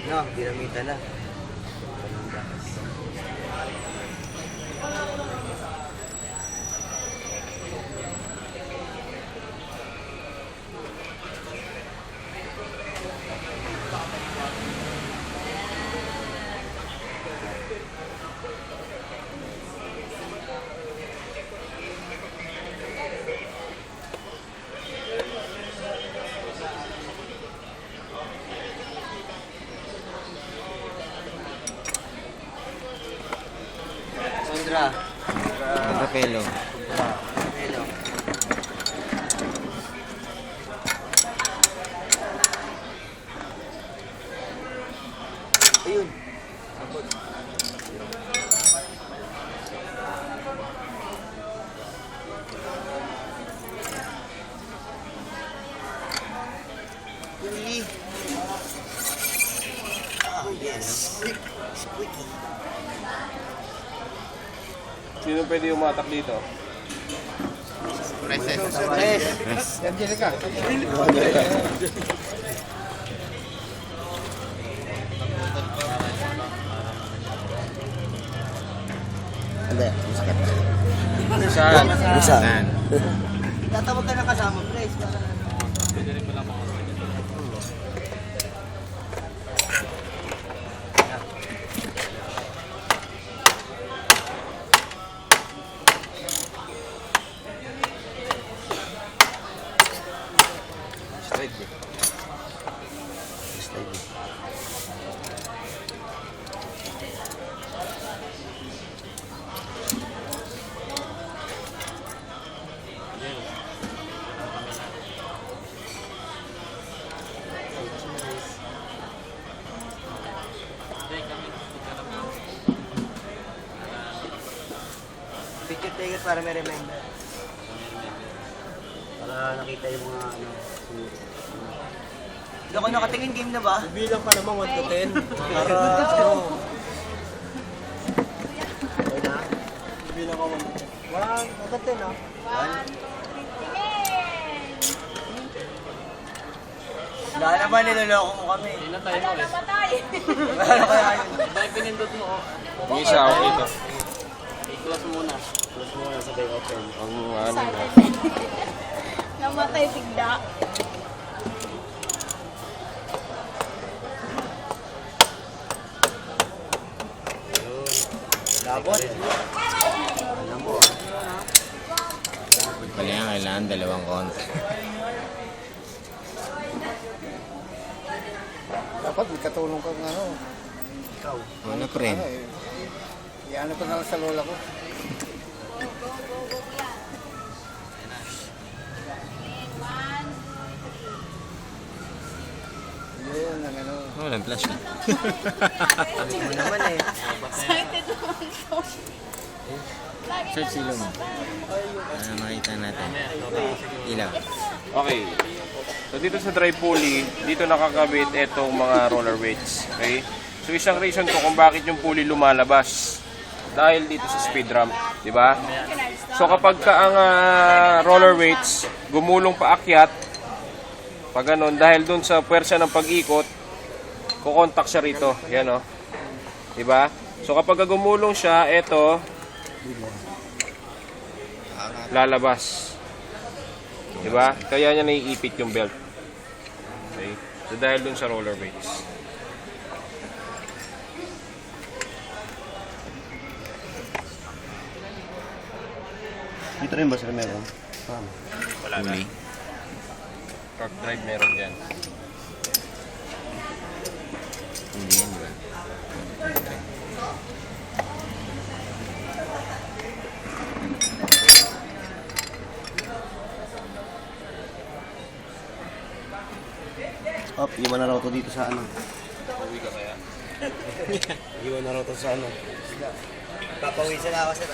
No, dinamita na. Sandra. Rapelo. Hello. Ayun. Sabot. Yuli. Oh, yes. Squeaky. Sino pwede umatak dito? Yes. Angelica. Hindi, masakit. Saan? Saan? Tatawag ka na kasama, please. Straight. Picture taker para may reminder. Para nakita yung mga ano. Hindi ako nakatingin, game na ba? Bilang ka naman 1 to 10. Para ano. Okay na? Bilang ka 1 to 10. 1 to 10 ah. Wala na ba niloloko mo kami? Hindi na tayo ulit. Wala kaya yun. Dahil pinindot mo oh. Yung isa, okay ito. I-close mo muna. Close mo muna sabay open. Ang ano na. Namatay bigla. Labot. Alam mo. Wala yan, kailangan dalawang konti. Dapat may katulong kang ano. Ikaw. Ano ko rin? Iano ko na lang sa lola ko. Yun, ang ano. Walang flash na. Sabi mo naman eh. Excited naman ko. Search ilong. Para makita natin. Ilaw. Okay. So dito sa dry pulley, dito nakakabit itong mga roller weights. Okay? So isang reason ko kung bakit yung pulley lumalabas. Dahil dito sa speed ramp, di ba? So kapag ka ang roller weights gumulong paakyat, pag ganun, dahil dun sa puwersa ng pag-ikot, kukontak siya rito. Yan o. Di ba? So kapag gumulong siya, eto, lalabas. Di ba? Kaya niya naiipit yung belt. Okay? So dahil dun sa roller weights. Dito rin ba sila meron? Wala na. Huli. Torque drive meron dyan. Huli yan, di ba? Op, iwan na raw to dito sa ano. Uwi ka kaya? Iwan na raw to sa ano. Papawisan na ako sir.